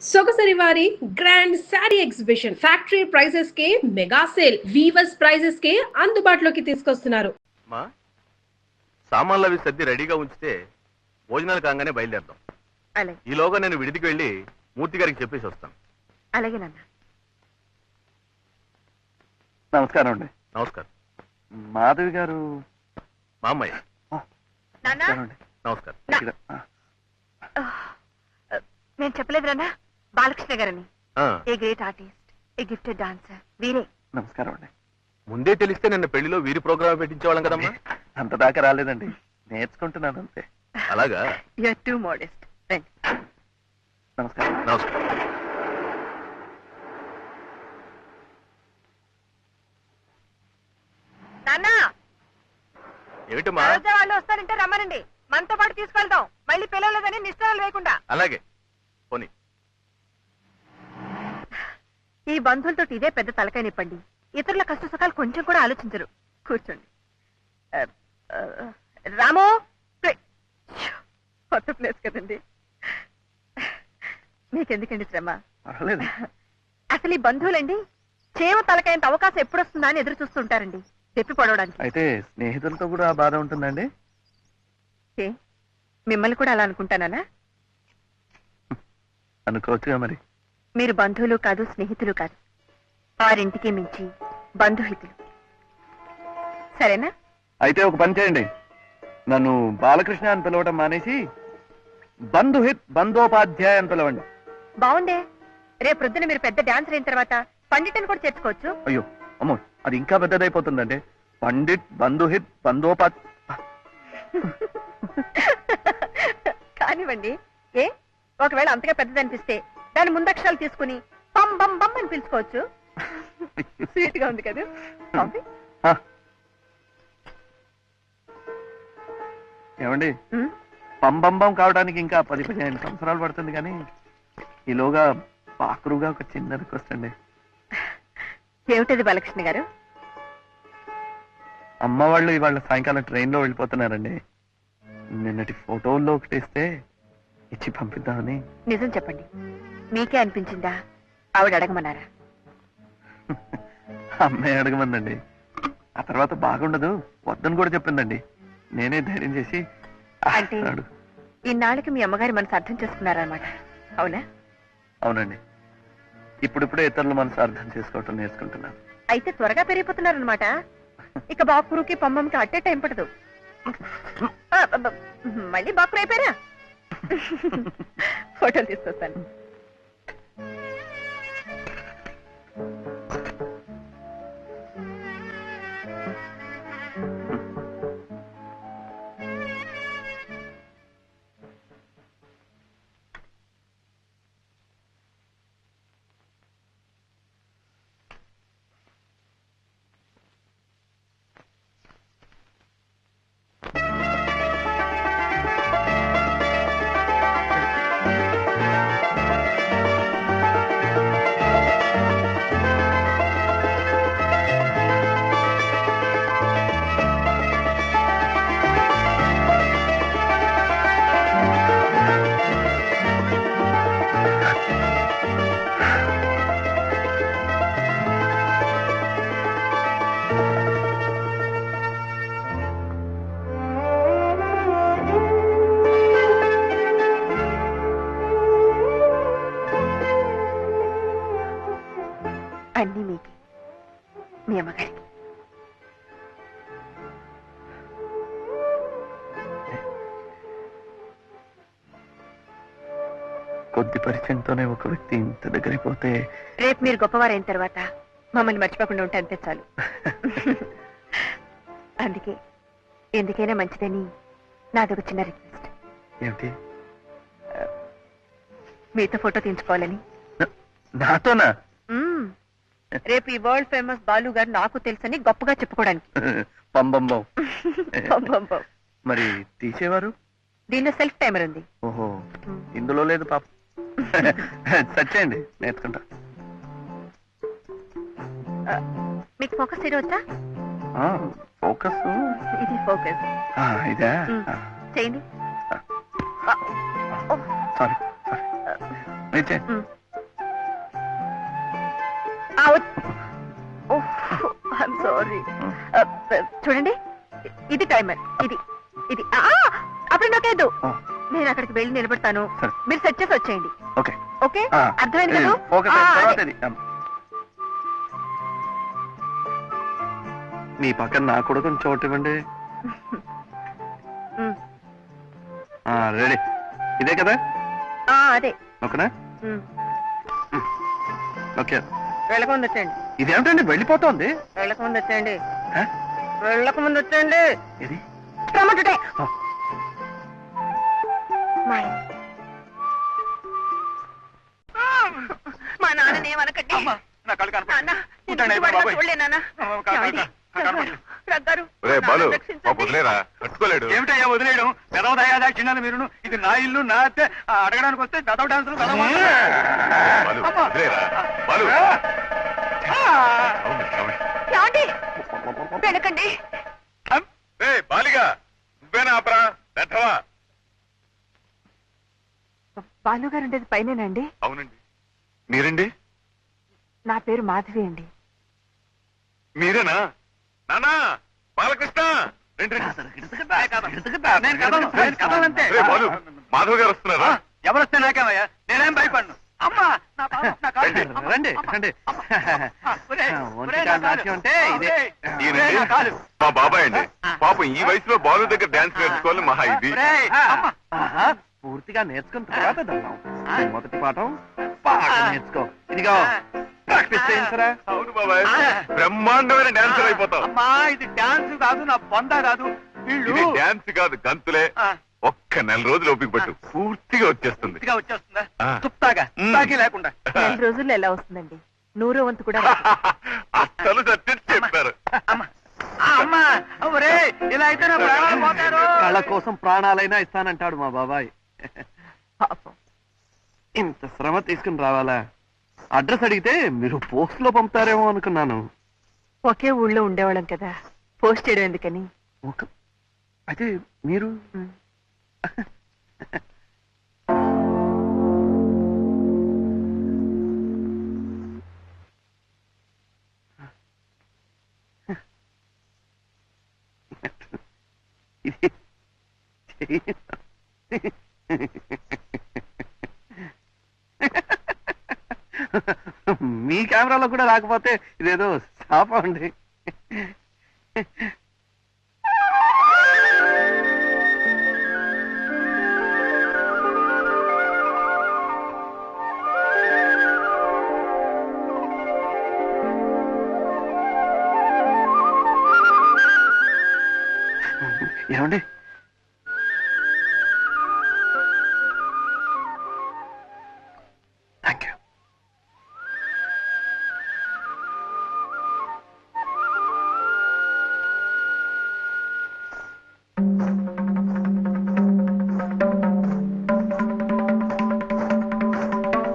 సొగసరి వారి grand sari exhibition factory prices కే mega sale weavers prices కే అందుబాటులోకి తీసుకొస్తున్నారు. మా సామాన్లు అవి సర్ది రెడీగా ఉంచితే భోజనాలు కాగానే బయలుదేరదాం. అలాగే ఈలోగా నేను విడిదికి వెళ్ళి మూర్తి గారికి చెప్పేసి వస్తాను. అలాగే నాన్న. నమస్కారం అండి. నమస్కారం. మాధవి గారు మా అమ్మాయి. నాన్న నమస్కారం అండి. నమస్కారం. ఇక్కడ, నేను చెప్పలేదు నాన్న, బాలకృష్ణ గారని ఆ, a great artist, A gifted dancer వీరే. నమస్కారం అండి. ముందే తెలిస్తే నిన్న పెళ్లిలో వీరి ప్రోగ్రామ్ పెట్టించేవాళ్ళం కదమ్మా. అంత దాకా రాలేదండి, నేర్చుకుంటున్నాను అంతే. అలాగా. You're too modest. రండి. నమస్కారం. నమస్కారం. నాన్న ఏమిటమ్మా? రోజా వాళ్ళు వస్తారంటే రమ్మనండి, మనతో పాటు తీసుకెళ్తాం. మళ్ళీ పిలవలేదని నిష్ఠాలు లేకుండా. అలాగే పోనీ. ఈ బంధువులతో ఇదే పెద్ద తలకాయ నిప్పండి. ఇతరుల కష్ట సుఖాలు కొంచెం కూడా ఆలోచించరు. కూర్చోండి. రాము, కొత్త ప్లేస్ కదండి, మీకెందుకండి శ్రమ? పర్వాలేదు. అసలు ఈ బంధువులండి చేవ తలకాయంత అవకాశం ఎప్పుడు వస్తుందా అని ఎదురు చూస్తుంటారండి, తెప్పి పడవడానికి. అయితే స్నేహితులతో కూడా ఆ బాధ ఉంటుందండి. ఏ, మిమ్మల్ని కూడా అలా అనుకుంటానా? అనుకోవచ్చుగా మరి. మీరు బంధువులు కాదు, స్నేహితులు కాదు, వారింటికి మించి బంధుహితులు. సరేనా? అయితే ఒక పని చేయండి, నన్ను బాలకృష్ణ అని పిలవటం మానేసి బంధుహిత్ బంధోపాధ్యాయ అని పిలవండి. బాగుందే. రేపు ప్రొద్దున మీరు పెద్ద డాన్సర్ అయిన తర్వాత పండిట్ని కూడా చేర్చుకోవచ్చు. అయ్యో అమ్మో, అది ఇంకా పెద్దదైపోతుందండి. పండిట్ బంధుహిత్ కానివ్వండి. ఏ, ఒకవేళ అంతగా పెద్దది అనిపిస్తే దాని ముందక్షరాలు తీసుకుని బం బం బం అని పిలుచుకోవచ్చు. స్వీట్ గా ఉంది కదా. కాఫీ? ఏమండి, ఉమ్, పంబంబం కావడానికి ఇంకా 10-15 సంవత్సరాలు పడుతుంది, కానీ ఈలోగా పాకురుగా ఒక చిన్న రిక్వెస్ట్ అండి. ఏమిటది బాలకృష్ణ గారు? అమ్మ వాళ్ళు ఇవాళ సాయంకాలం ట్రైన్ లో వెళ్ళిపోతున్నారండి. నిన్నటి ఫోటోల్లో ఒకటి ఇస్తే ఇచ్చి పంపిద్దామని. నిజం చెప్పండి, మీకే అనిపించిందా ఆవిడ అడగమన్నారా? అమ్మాయి అడగమందండి. ఆ తర్వాత బాగుండదు వద్దని కూడా చెప్పిందండి. నేనే ధైర్యం చేసి అంటే ఇన్నాళ్ళకి మీ అమ్మగారి మనసు అర్థం చేసుకున్నారన్నమాట, అవునా? అవునండి, ఇప్పుడిప్పుడే ఇతరుల మనసు అర్థం చేసుకోవటం నేర్చుకుంటున్నాను. అయితే త్వరగా పెరిగిపోతున్నారనమాట. ఇక బాకురుకి పంబంకి అట్టే టైం పడదు. మళ్ళీ బాకురు అయిపోయారా? ఫోటోలు తీసుకొస్తాను. అన్నీ మీకి, మీ అమ్మగారికి. కొద్ది పరిచయంతోనే ఒక వ్యక్తి ఇంత దగ్గరైపోతే రేపు మీరు గొప్పవారైన తర్వాత మమ్మల్ని మర్చిపోకుండా ఉంటే అంతే చాలు. అందుకే ఎందుకైనా మంచిదని నాదొక చిన్న రిక్వెస్ట్. ఏమిటి? మీతో ఫోటో తీయించుకోవాలని. నాతోనా? మ్మ్. రేపు ఈ వరల్డ్ ఫేమస్ బాలు గారు నాకు తెలుసని గొప్పగా చెప్పుకోవడానికి. పంబంబం. పంబంబం. మరి తీసేవారు? దీనిలో సెల్ఫ్ టైమర్ ఉంది. ఓహో, ఇందులో లేదు పాప. సచ్చేయండి, నేర్చుకుంటా. మీకు ఫోకస్ తీరవచ్చా? ఫోకస్ ఇది ఫోకస్. ఇదా? చేయండి. సారీ, తెచ్చే సారీ. చూడండి, ఇది టైమర్. ఇది ఇది అప్పుడు నాకేదు. నేను అక్కడికి వెళ్ళి నిలబడతాను, సరే. మీరు సెట్ చేసి వచ్చేయండి. ఓకే ఓకే, అర్థమైంది కదా? ఓకే తర్వాత ఇది. మీ పక్కన నా కొడుకుని చోటు ఇవ్వండి. రెడీ, ఇదే కదా? అదే. ఓకేనా? ఓకే, వెళ్ళకముందు వచ్చేయండి. ఇదేమిటండి వెళ్ళిపోతోంది? వెళ్ళకముందు వచ్చేయండి. హ? వెళ్ళకముందు వచ్చేయండి. ఇది రమ్మంటుంటే. ఆ. మా నాన్ననేమనకండి. నా కళ్ళు నాన్న, నేను ఇంటి వాడిగా చూడలే నాన్న. ఏమండి? రగ్గారు, ఒరే మా బాలు నాన్నని రక్షించండి. పాప వదిలేరా, కట్టుకోలేడు. ఏమిటయ్యా వదిలేయడం? పెదవ దయాదాక్షిణ్యాలు మీరును. ఇది నా ఇల్లు, నా అత్తే. అడగడానికి వస్తే పెదవ డాన్సులు బాలు వదిలేరా బాలు. అవును, అవును. ఏమండి? వెనకండి. ఏయ్, బాలిగా నువ్వేనా ఆపరా పెద్దవా? బాలు గారు ఉండేది పైనేనండి. అవునండి. మీరండి? నా పేరు మాధవి అండి. మీరేనా? నానా బాలకృష్ణ రండి, రండి. రే బాలు, మాధవ్ గారు వస్తున్నారా? ఎవరొస్తే నాకేమయ్యా, నేనేం భయపడను. అమ్మా, నా పాపం, నా కాలు. రండి రండి. ఒంటికాలు నాట్యం అంటే ఇదే. ఈయనండి నా కాలు. మా బాబాయ్ అండి. పాపం ఈ వయసులో బాలు దగ్గర డాన్స్ నేర్చుకోవాలి మహా ఇది. ఆహా, పూర్తిగా నేర్చుకున్న తర్వాత వెళ్దాం. మొదటి పాఠం బాగా నేర్చుకో. ఇదిగో ప్రాక్టీస్ చేయించరా. అవును బాబాయ్, బ్రహ్మాండమైన డాన్సర్ అయిపోతావు. అమ్మా, ఇది డాన్స్ కాదు, నా పొంద కాదు. ఇది వీళ్ళు డాన్స్ కాదు, గంతులే. ఒక్క నెల రోజులు ఓపిక పట్టు, పూర్తిగా వచ్చేస్తుంది. పూర్తిగా వచ్చేస్తుందా? ఆ. తుప్తాగా తుప్తాకి లేకుండా. 2 రోజుల్లో ఎలా వస్తుందండి? 100వ వంతు కూడా రాదు. అస్సలు సత్యం చెప్పారు. అమ్మా, ఒరే, ఇలా అయితే నా ప్రాణాలు పోతారు. కళ కోసం ప్రాణాలైనా ఇస్తానంటాడు మా బాబాయ్. పాపం. ఇంత శ్రమ తీసుకుని రావాలా? అడ్రస్ అడిగితే మీరు పోస్ట్ లో పంపుతారేమో అనుకున్నాను. ఒకే ఊళ్ళో ఉండేవాళ్ళం కదా, పోస్ట్ చేయడం ఎందుకని. అయితే మీరు మీ కెమెరాలో కూడా రాకపోతే ఇదేదో శాపం అండి. ఏమండి, thank you.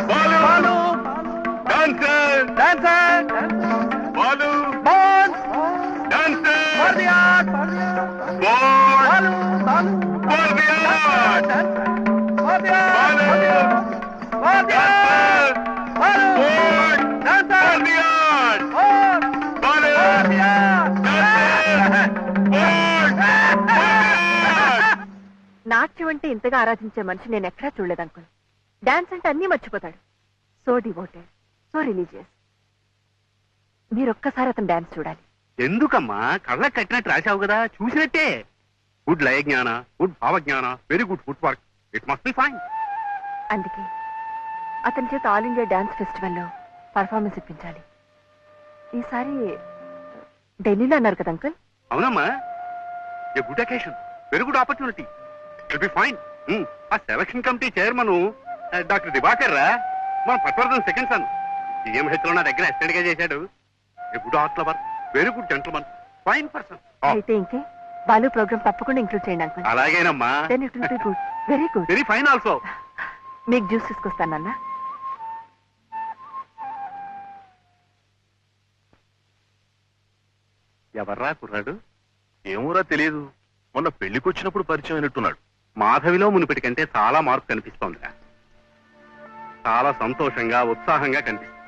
Balu dancer, dancer, ball ball, dancer, for the art, ball Balu, for the art, for the art, for the art, Balu, dancer, for the art, Balu for the art. నాట్యం అంటే ఇంతగా ఆరాధించే మనిషి నేను ఎక్కడా చూడలేదు అనుకోను. డాన్స్ అంటే అన్నీ మర్చిపోతాడు. So devoted, so religious. మీరొక్కసారి అతను డాన్స్ చూడాలి. ఎందుకమ్మా, కళ్ళకి కట్టినట్టు రాశావు కదా, చూసినట్టే. గుడ్ లయ జ్ఞాన, గుడ్ భావజ్ఞాన, very good foot work. It must be fine. అందుకే అతని చేత ఆల్ ఇండియా డాన్స్ ఫెస్టివల్లో పర్ఫార్మెన్స్ ఇప్పించాలి. ఈసారి ఢిల్లీలో అన్నారు కదా అంకుల్? అవునమ్మా, a good occasion, very good opportunity. It be fine. ఆ selection committee chairman doctor Divakar రా, మన పట్వర్ధన్ సెకండ్ సన్. సిఎంహెచ్ లో నా దగ్గర అసిస్టెంట్ గా చేశాడు. A good art lover, very good gentleman, fine person. అయితే ఇంకే బాలు ప్రోగ్రామ్ తప్పకుండా ఇంక్లూడ్ చేయండి అంకుల్. అలాగేనమ్మా, then it will be good, very good. Very fine also. మీకు జ్యూస్ తీసుకొస్తానన్నా. ఎవర్రా కుర్రాడు? ఏమోరా తెలియదు, మొన్న పెళ్లికి వచ్చినప్పుడు పరిచయం అయినట్టున్నాడు. మాధవిలో మునిపటి కంటే చాలా మార్పు కనిపిస్తోందిరా. చాలా సంతోషంగా ఉత్సాహంగా కనిపిస్తుంది.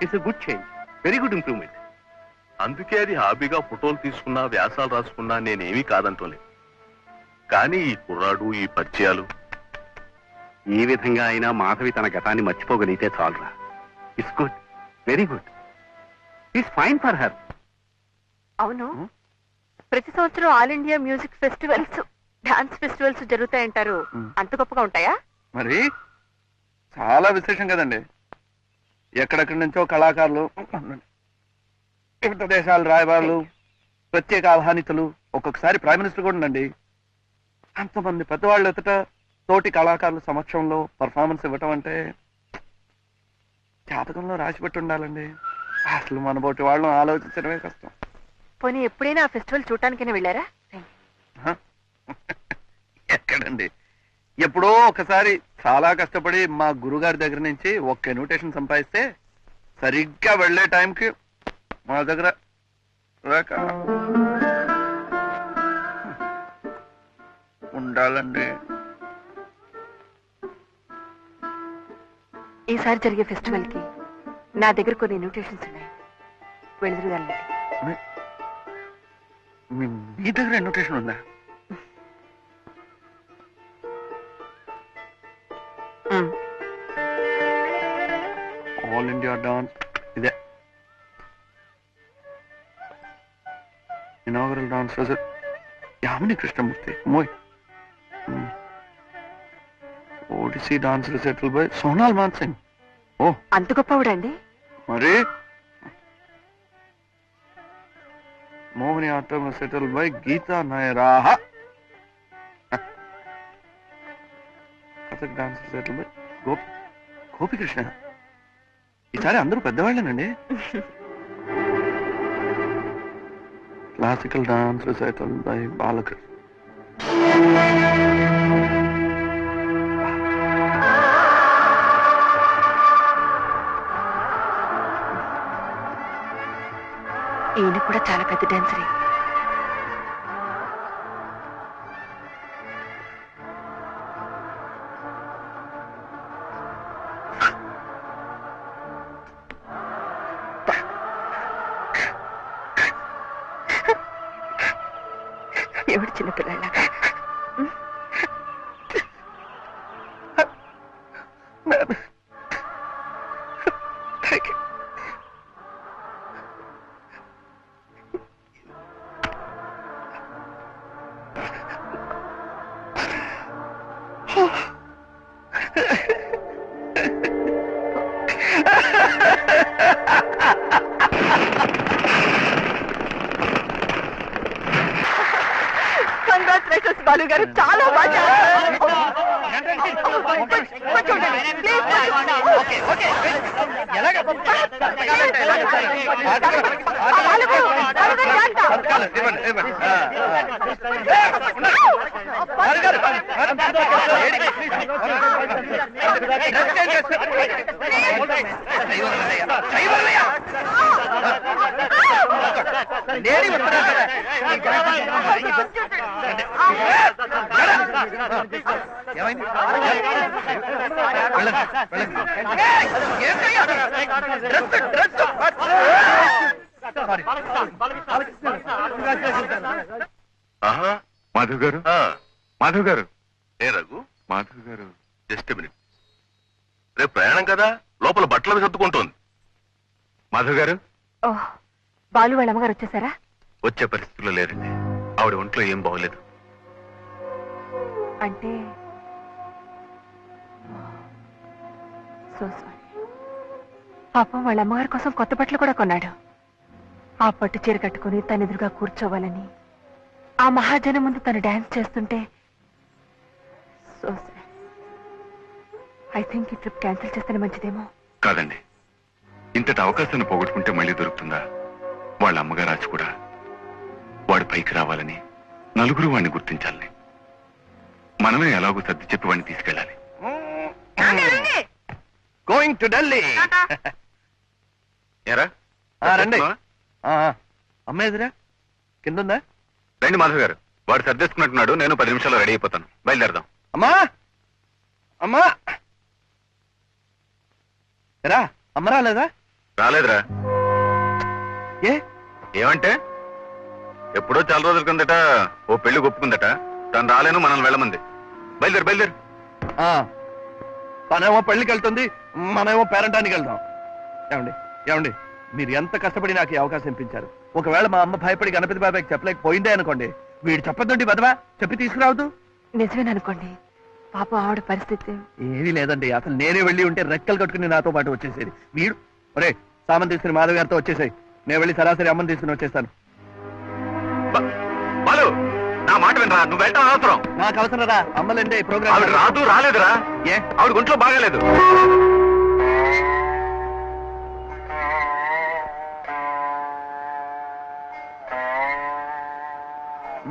It's a good change, very good improvement. అందుకే అది హాబీగా ఫోటోలు తీసుకున్నా వ్యాసాలు రాసుకున్నా నేనేమీ కాదంటోలేదు. కానీ ఈ కుర్రాడు ఈ పరిచయాలు ఈ విధంగా అయినా మాధవి తన గతాన్ని మర్చిపోగలిగితే చాలురా. It's good, very good. It's fine for her. అవును, ప్రతి సంవత్సరం all India music festivals, dance festivals జరుగుతాయంటారు. అంత గొప్పగా ఉంటాయా? మరి చాలా విశేషం కదండి. ఎక్కడెక్కడి నుంచో కళాకారులు, వివిధ దేశాల రాయబారులు, ప్రత్యేక ఆహ్వానితులు, ఒక్కొక్కసారి ప్రైమ్ మినిస్టర్ కూడా ఉండండి. అంతమంది పెద్దవాళ్ళు ఎదుట తోటి కళాకారుల సమక్షంలో పర్ఫార్మెన్స్ ఇవ్వటం అంటే జాతకంలో రాసిపెట్టి ఉండాలండి. అసలు మన బోటి వాళ్ళని ఆలోచించడమే కష్టం. పోనీ ఎప్పుడైనా ఆ ఫెస్టివల్ చూడటానికైనా వెళ్ళారా? ఎక్కడండి, ఎప్పుడో ఒకసారి చాలా కష్టపడి మా గురుగారి దగ్గర నుంచి ఒక్క ఇన్విటేషన్ సంపాదిస్తే సరిగ్గా వెళ్లే టైంకి మా దగ్గర ఉండాలండి. ఈసారి జరిగే ఫెస్టివల్ కి నా దగ్గర కొన్ని ఇన్విటేషన్స్ ఉన్నాయి. వెళ్తురుగాలండి. మీ దగ్గర ఇన్విటేషన్ ఉందా? ఆల్ ఇండియా డాన్స్, ఇదే inaugural dance recital, Yamini Krishnamurthy, మోయ్ Odissi dance recital by Sonal Mansingh. Oh, అంత గొప్పవాడండి? మరి Mohini Attam recital by Geeta Nayar. Kathak dance recital by Gopikrishna. ఈసారి అందరూ పెద్దవాళ్ళేనండి. Classical dance recital by Balakrishna. ఈయన కూడా చాలా పెద్ద డాన్సరే. ఎవడు చిన్నపిల్లలాగా? కంగ్రాచులేషన్స్ బాలు గారు, చాలా బాగా. మాధవ్ గారు, మాధవ్ గారు. ఏ రఘు, మాధవ్ గారు, జస్ట్ మినిట్. రేపు ప్రయాణం కదా, లోపల బట్టలు సర్దుకుంటోంది. మాధవ్ గారు. ఓహ్, బాలు వాళ్ళ అమ్మగారు వచ్చేసారా? వచ్చే పరిస్థితుల్లో లేరండి. ఆవిడ ఒంట్లో ఏం బాగోలేదు. అంటే సో సారీ. పాపం వాళ్ళ అమ్మగారి కోసం కొత్త బట్టలు కూడా కొన్నాడు. ఆ పట్టు చీర కట్టుకుని తన ఎదురుగా కూర్చోవాలని, ఆ మహాజనం ముందు తను డాన్స్ చేస్తుంటే సో సారీ. ఐ థింక్ ఈ ట్రిప్ క్యాన్సిల్ చేస్తేనే మంచిదేమో. కాదండి, ఇంతటి అవకాశాన్ని పోగొట్టుకుంటే మళ్ళీ దొరుకుతుందా? వాళ్ళ అమ్మగారు ఆచి కూడా వాడు పైకి రావాలని, నలుగురు వాడిని గుర్తించాలని. మనమే ఎలాగో సర్ది చెప్పి వాడిని తీసుకెళ్ళాలి. Going to Delhi. ఏరా రండి. అమ్మాయి ఎదురా కింద రండి మాధవ్ గారు. వాడు సర్దేసుకున్నట్టున్నాడు. నేను 10 నిమిషాల్లో రెడీ అయిపోతాను. బయలుదేరదాం. అమ్మా, అమ్మా, రా అమ్మ రాలేదా? రాలేదురా. ఏ ఏమంటే ఎప్పుడో చాలా రోజుల కిందట ఓ పెళ్లి ఒప్పుకుందట. తను రాలేను, మనల్ని వెళ్ళమంది. బయలుదేరు బయలుదేరు. తనేమో పెళ్లికి వెళ్తుంది, మనమేమో పేరంటానికి వెళ్తాం. ఏమండి ఏమండి, మీరు ఎంత కష్టపడి నాకు ఈ అవకాశం ఇప్పించారు. ఒకవేళ మా అమ్మ భయపడి గణపతి బాబాయ్కి చెప్పలేకపోయిందే అనుకోండి, వీడు చెప్పొద్దండి బదవా, చెప్పి తీసుకురావద్దు. నిజమేననుకోండి, పాపం ఆవిడ పరిస్థితి. ఏమీ లేదండి, అసలు నేనే వెళ్ళి ఉంటే రెక్కలు కట్టుకుని నాతో పాటు వచ్చేసేది. వీడు ఒరే సామాన్ తీసుకుని మాధవ్ గారితో వచ్చేసాయి, నేను వెళ్ళి సరాసరి అమ్మని తీసుకుని వచ్చేస్తాను. బాలు, నా మాట వినరా, నువ్వు వెళ్ళటం అవసరం. నాకు అవసరం రా, అమ్మలేందే ఈ ప్రోగ్రామ్. ఆవిడ రాదు, రాలేదురా. ఏ ఆవిడ ఒంట్లో బాగాలేదు.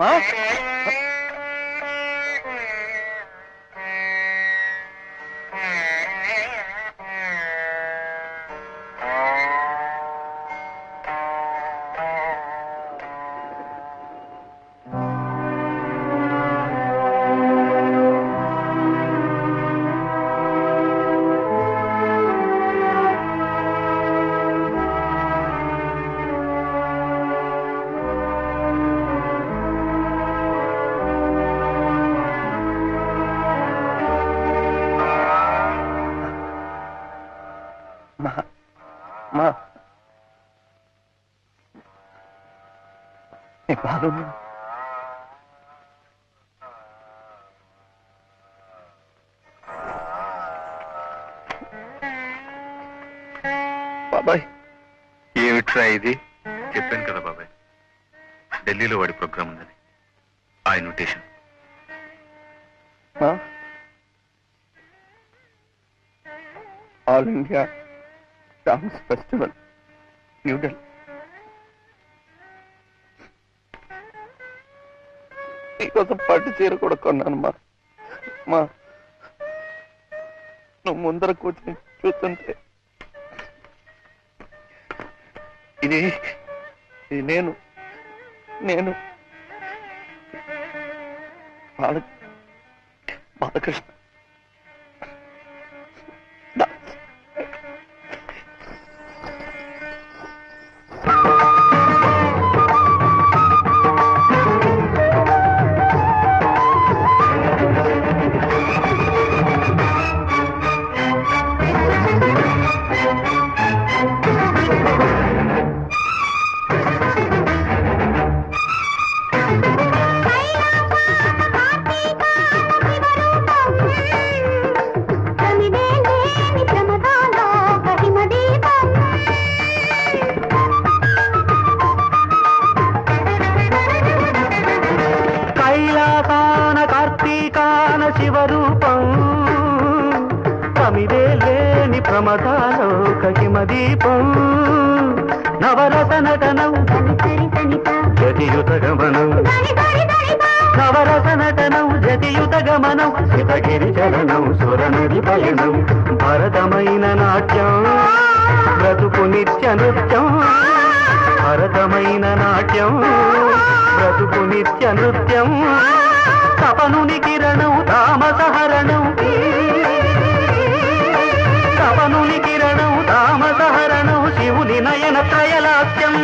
మా బాలు బాబాయ్. ఏమిట్రా ఇది? చెప్పాను కదా బాబాయ్, ఢిల్లీలో వాడి ప్రోగ్రామ్ ఉందని. ఆ invitation. All India dance festival, New Delhi. నీకోసం పట్టు చీర కూడా కొన్నాను మా. నువ్వు ముందర కూర్చొని చూస్తుంటే ఇది నేను బాలకృష్ణ. శివరూపం తమిదే లేని ప్రమదాలోక హిమదీపం నవరస నటనం జతియుత గమనం నవరస నటనం జతియుత గమనం శితగిరి చలనం సురనది పయనం భరతమైన నాట్యం బ్రతుకు నిత్య నృత్యం భరతమైన నాట్యం బ్రతుకు నిత్య నృత్యం తపనుని కిరణం తామసహరణం తపనుని కిరణం తామసహరణం శివుని నయన త్రయలాస్యం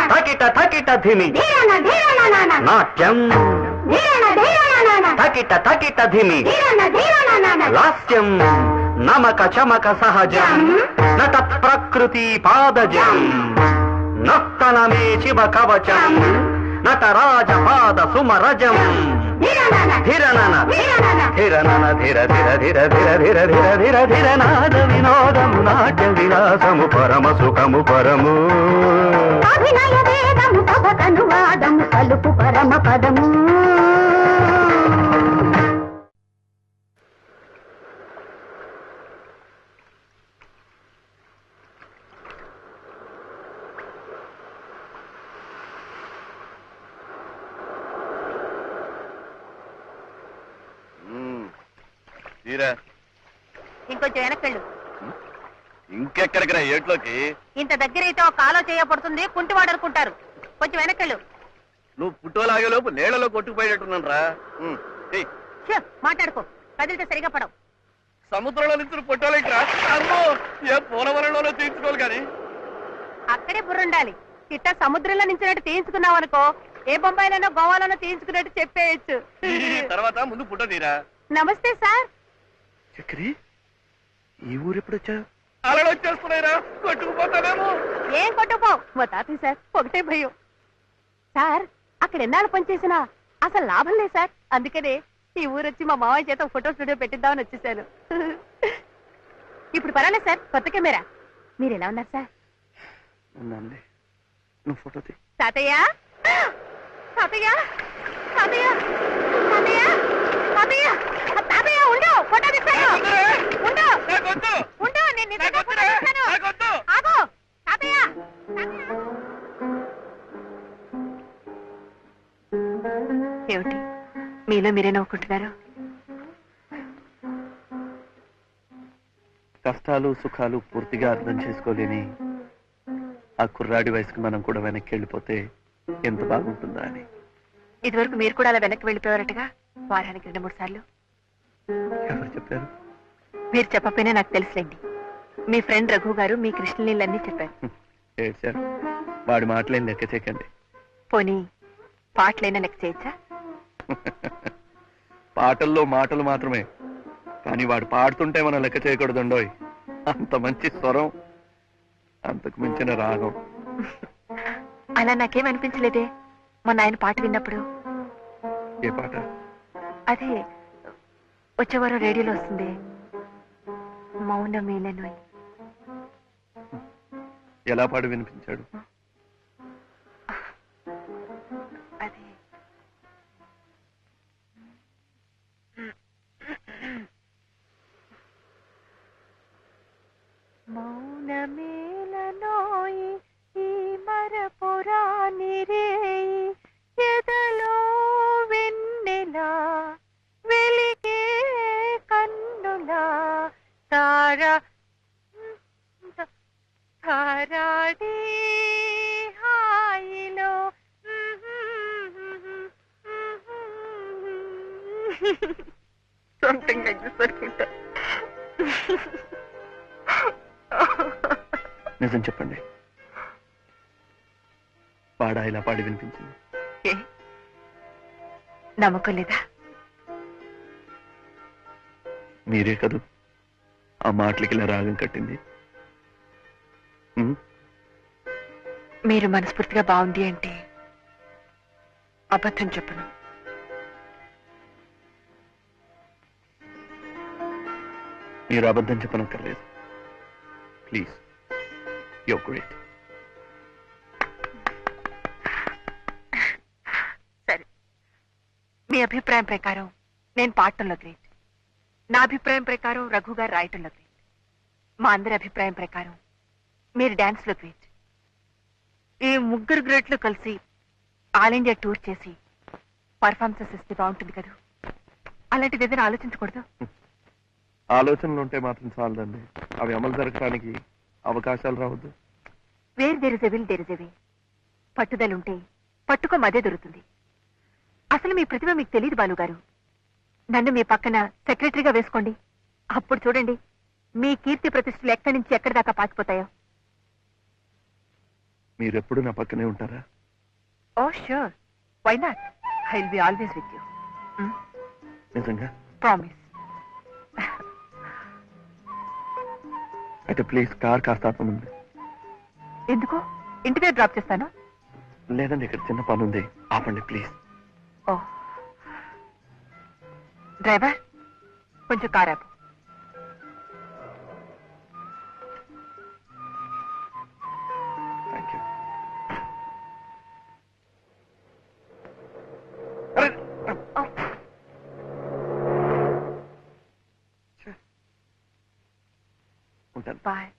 థకిట థకిట ధిమి నాట్యం థకిట థకిట ధిమి లాస్యం నమక చమక సహజం నట ప్రకృతి పాదజం నర్తనమే శివ కవచం నటరాజ పాద సుమరజం ధిరనన ధిరనన ధిర ధిర ధిర ధిర ధిర ధిర ధిర ధిర నాద వినోదము నాట్య విలాసము పరమ సుఖము పరము అభినయ వేదము సభకను వాదము కలుపు పరమ పదము తీరా ఇంకొంచెం వెనక్కెళ్ళు. ఇంకెక్కడికి రా ఏట్లోకి? ఇంత దగ్గర అయితే ఒక కాలో చేయబడుతుంది, కుంటివాడు అనుకుంటారు. కొంచెం వెనక్కెళ్ళు. నువ్వు పుట్టోలాగే లోపు నీళ్లలో కొట్టుకుపోయేటట్టున్నాను రా. మాట్లాడుకో, కదిలితే సరిగా పడవు. సముద్రంలో నుంచి పుట్టోలేట్రా? అమ్మో, ఏ పోలవరంలోనో తీర్చుకోవాలి కానీ. అక్కడే బుర్రుండాలి. ఇట్ట సముద్రంలో నించినట్టు తీయించుకున్నావు అనుకో, ఏ బొంబాయిలోనో గోవాలోనో తీయించుకున్నట్టు చెప్పేయచ్చు. తర్వాత ముందు పుట్ట తీరా. నమస్తే సార్. చక్రి, ఈ ఊరు ఎప్పుడు వచ్చా? అలలు వచ్చేస్తున్నాయిరా, కొట్టుకుపోతానేమో. ఏం కొట్టుకో, మా తాతయ్య సార్ ఒకటే భయం. సార్ అక్కడ ఎన్నాళ్ళు పనిచేసినా అసలు లాభం లేదు సార్. అందుకనే ఈ ఊరు వచ్చి మా మావయ్య చేత ఫోటో స్టూడియో పెట్టిద్దామని వచ్చేసాను. ఇప్పుడు పర్వాలేదు సార్, కొత్త కెమెరా. మీరు ఎలా ఉన్నారు సార్? ఉన్నానులే, నువ్వు ఫోటో తీ. తాతయ్య, తాతయ్య, తాతయ్య, తాతయ్య, తాతయ్య, తాతయ్య ఉండు, ఫోటో తీస్తాను. ఉండు, ఉండు, నేను నిజంగా ఫోటో తీస్తాను. ఆగు, తాతయ్య, తాతయ్య. ఏమిటి మీలో మీరే నవ్వుకుంటున్నారు? కష్టాలు సుఖాలు పూర్తిగా అర్థం చేసుకోలేని ఆ కుర్రాడి వయసుకి మనం కూడా వెనక్కి వెళ్ళిపోతే ఎంత బాగుంటుందా అని. ఇదివరకు మీరు కూడా అలా వెనక్కి వెళ్ళిపోయారటగా, వారానికి 2-3 సార్లు. ఎవరు చెప్పారు? మీరు చెప్పకపోయినా నాకు తెలుసులేండి. మీ ఫ్రెండ్ రఘు గారు మీ కృష్ణలీలన్నీ చెప్పారు. ఏడ్చారు. వాడి మాటలేం లెక్క చేయకండి. పోనీ పాటలైనా లెక్క చేయొచ్చా? పాటల్లో మాటలు మాత్రమే, కానీ వాడు పాడుతుంటే మనం లెక్క చేయకూడదుండోయ్. అంత మంచి స్వరం, అంతకు మించిన రాగం. అలా నాకేం అనిపించలేదే మొన్న ఆయన పాట విన్నప్పుడు. ఏ పాట? అదే వచ్చేవారం రేడియోలో వస్తుంది, మౌనమేలను. ఎలా పాడు వినిపించాడు? అదే మౌనమేలనోయి ఈ మరపురాని రేయి, ఎదలో వెన్నెలా వెలిగే కన్నులా తారా తారాడి హాయిలో. Something like this అనుకుంటా. నిజం చెప్పండి, పాడా ఇలా పాడి వినిపించింది? నమ్మకం లేదా? మీరే కదూ ఆ మాటలకి ఇలా రాగం కట్టింది. మీరు మనస్ఫూర్తిగా బాగుంది అంటే అబద్ధం చెప్పను. మీరు అబద్ధం చెప్పనక్కర్లేదు. Please, you great. సరే, మీ అభిప్రాయం ప్రకారం నేను పాడటంలో గ్రేట్, నా అభిప్రాయం ప్రకారం రఘు గారు రాయటంలో గ్రేట్, మా అందరి అభిప్రాయం ప్రకారం మీరు డాన్స్ లో గ్రేట్. ఈ ముగ్గురు గ్రేట్లు కలిసి ఆల్ ఇండియా టూర్ చేసి పర్ఫార్మెన్సెస్ ఇస్తే బాగుంటుంది కదా. అలాంటిది ఏదైనా ఆలోచించకూడదు? ఆలోచనలు ఉంటే మాత్రం చాలదండి, అవి అమలు జరగడానికి అవకాశాలు రావద్దు. Where there is a will there is a way. పట్టుదలుంటే పట్టుకో మదే దొరుకుతుంది. అసలు మీ ప్రతిభ మీకు తెలియదు బాలు గారు. నన్ను మీ పక్కన సెక్రటరీగా వేసుకోండి, అప్పుడు చూడండి మీ కీర్తి ప్రతిష్టలు ఎక్కడి నుంచి ఎక్కడి దాకా పాకిపోతాయో. మీరెప్పుడు నా పక్కనే ఉంటారా? Oh sure, why not, I will be always with you. నిజంగా? ప్రామిస్. అయితే ప్లీజ్ కార్ కాస్త ఆపమంది. ఎందుకు? ఇంటి దగ్గర డ్రాప్ చేస్తాను. లేదండి, ఇక్కడ చిన్న పని ఉంది, ఆపండి ప్లీజ్. ఓ డ్రైవర్, కొంచెం కార్ ఆపు. Thank you. ఉంటాను. బాయ్.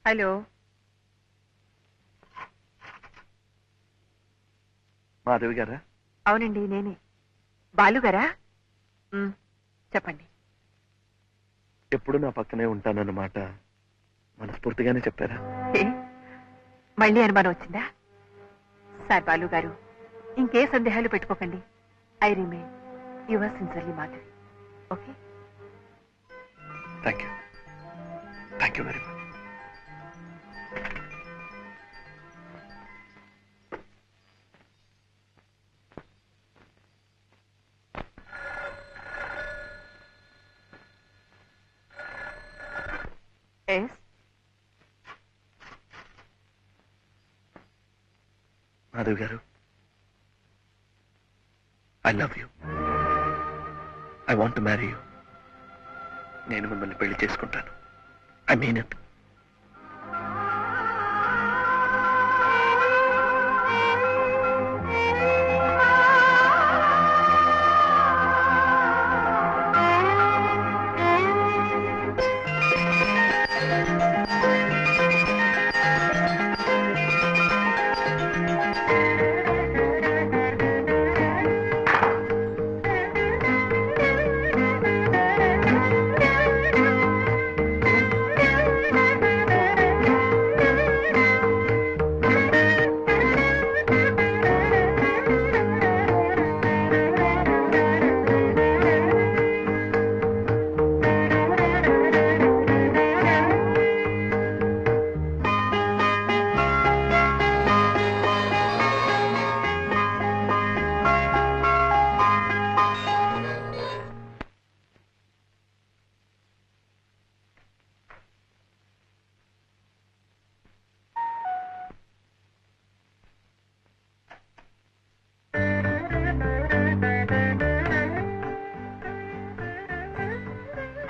హలో, మాధవి గారా? అవునండి నేనే. బాలు గారా? చెప్పండి. ఎప్పుడు నా పక్కనే ఉంటానన్నమాట మనస్ఫూర్తిగానే చెప్పారా? ఏ, మళ్ళీ అనుమానం వచ్చిందా? సార్ బాలు గారు, ఇంకే సందేహాలు పెట్టుకోకండి. I remain your sincerely Madhavi. Okay? Thank you very much. Yes, Madhavi గారు, I love you. I want to marry you. నేను మిమ్మల్ని పెళ్లి చేసుకుంటాను. I mean it.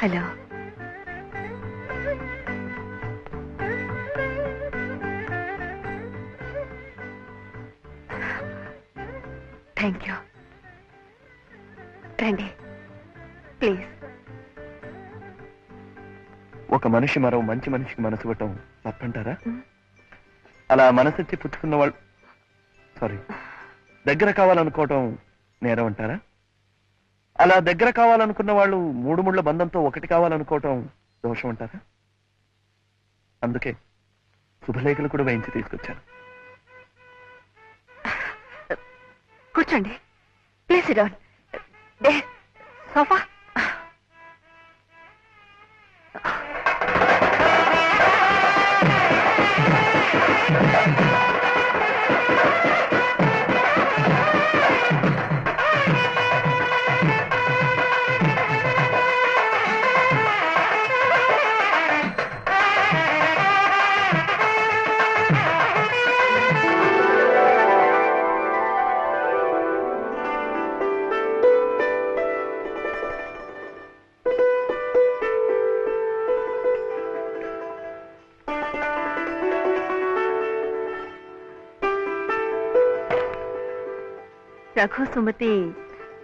Hello. Thank you. రండి ప్లీజ్. ఒక మనిషి మరో మంచి మనిషికి మనసు ఇవ్వటం తప్పంటారా? అలా మనసిచ్చి పుచ్చుకున్న వాళ్ళు దగ్గర కావాలనుకోవటం నేరం అంటారా? అలా దగ్గర కావాలనుకున్న వాళ్ళు మూడు ముళ్ళ బంధంతో ఒకటి కావాలనుకోవటం దోషం అంటారా? అందుకే శుభలేఖలు కూడా వేయించి తీసుకొచ్చాను. కూర్చోండి please. Down sofa. Raghu Sumathi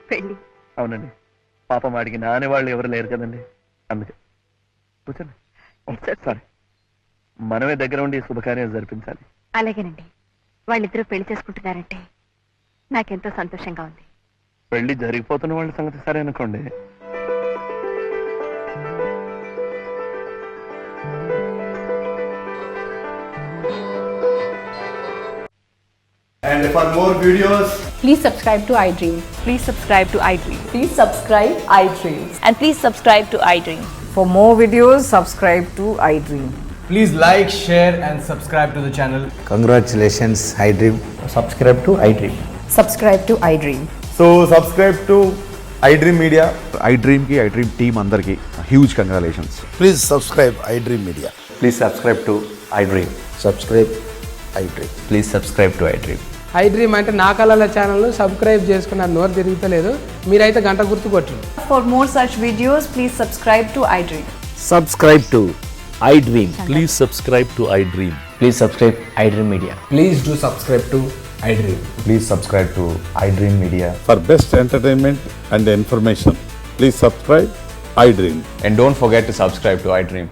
పెళ్లి. అవునండి, పాపం వాడికి నానే వాళ్ళు ఎవరు లేరు కదండి, అందుకే. కూర్చోండి. సారీ, మనమే దగ్గర ఉండి శుభకార్యం జరిపించాలి. అలాగేనండి. వాళ్ళిద్దరూ పెళ్లి చేసుకుంటున్నారంటే నాకెంతో సంతోషంగా ఉంది. పెళ్లి జరిగిపోతున్న వాళ్ళ సంగతి సరే అనుకోండి. And for more videos, Please subscribe to iDream. Please subscribe to iDream. Please subscribe iDream. And please subscribe to iDream. For more videos, subscribe to iDream. please like, share and subscribe to the channel. Congratulations, iDream. Subscribe to iDream. Subscribe to iDream. So subscribe to iDream Media. iDream team andarki huge congratulations. Please subscribe iDream Media. Please subscribe to iDream. Subscribe iDream. Please subscribe to iDream. iDream అంటే నా కళల ఛానల్ను subscribe చేసుకున్న నోరు తిరుగుతలేదు, మీరైతే గంట గుర్తు కొట్టండి. For more such videos, please subscribe to iDream. Subscribe to iDream. Please subscribe to iDream. Please subscribe iDream Media. Please do subscribe to iDream. Please subscribe to iDream Media. For best entertainment and information, please subscribe iDream. And don't forget to subscribe to iDream.